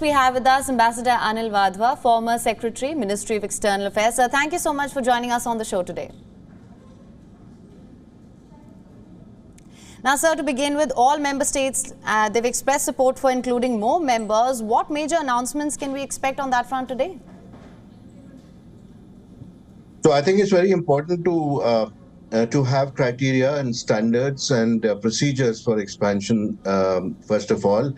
We have with us Ambassador Anil Wadhwa, former Secretary, Ministry of External Affairs. Sir, thank you so much for joining us on the show today. Now, sir, to begin with, all member states, they've expressed support for including more members. What major announcements can we expect on that front today? So I think it's very important to have criteria and standards and procedures for expansion, first of all.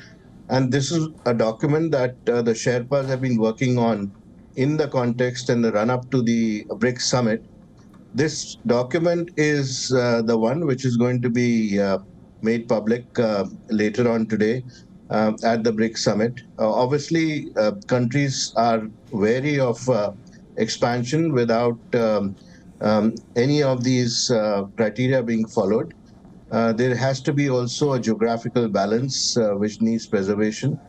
And this is a document that the Sherpas have been working on in the context and the run-up to the BRICS summit. This document is the one which is going to be made public later on today at the BRICS summit. Obviously, countries are wary of expansion without any of these criteria being followed. There has to be also a geographical balance which needs preservation.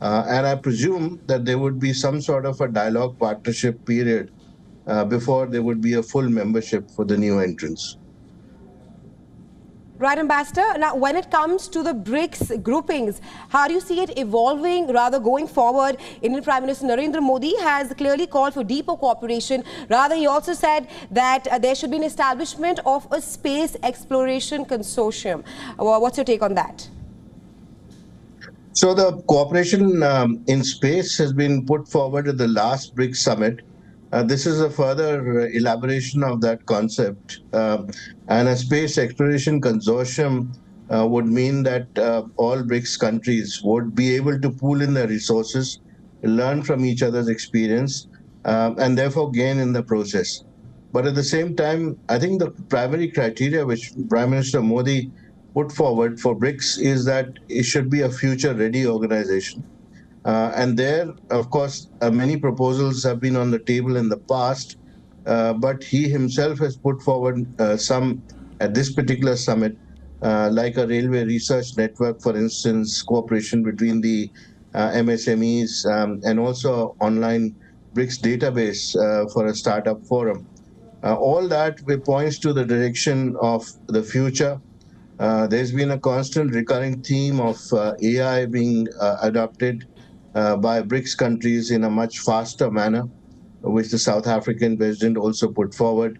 And I presume that there would be some sort of a dialogue partnership period before there would be a full membership for the new entrants. Right, Ambassador. Now, when it comes to the BRICS groupings, how do you see it evolving, rather going forward? Indian Prime Minister Narendra Modi has clearly called for deeper cooperation. Rather, he also said that there should be an establishment of a space exploration consortium. What's your take on that? So the cooperation in space has been put forward at the last BRICS summit. This is a further elaboration of that concept. And a space exploration consortium would mean that all BRICS countries would be able to pool in their resources, learn from each other's experience, and therefore gain in the process. But at the same time, I think the primary criteria which Prime Minister Modi put forward for BRICS is that it should be a future-ready organization. And there, of course, many proposals have been on the table in the past, but he himself has put forward some at this particular summit, like a railway research network, for instance, cooperation between the MSMEs, and also online BRICS database for a startup forum. All that points to the direction of the future. There's been a constant recurring theme of AI being adopted by BRICS countries in a much faster manner, which the South African president also put forward.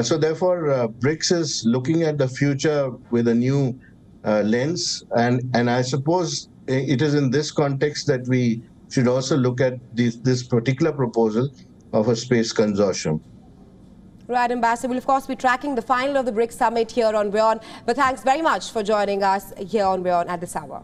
So therefore, BRICS is looking at the future with a new lens. And I suppose it is in this context that we should also look at this particular proposal of a space consortium. Right, Ambassador. We'll, of course, be tracking the final of the BRICS summit here on WION. But thanks very much for joining us here on WION at this hour.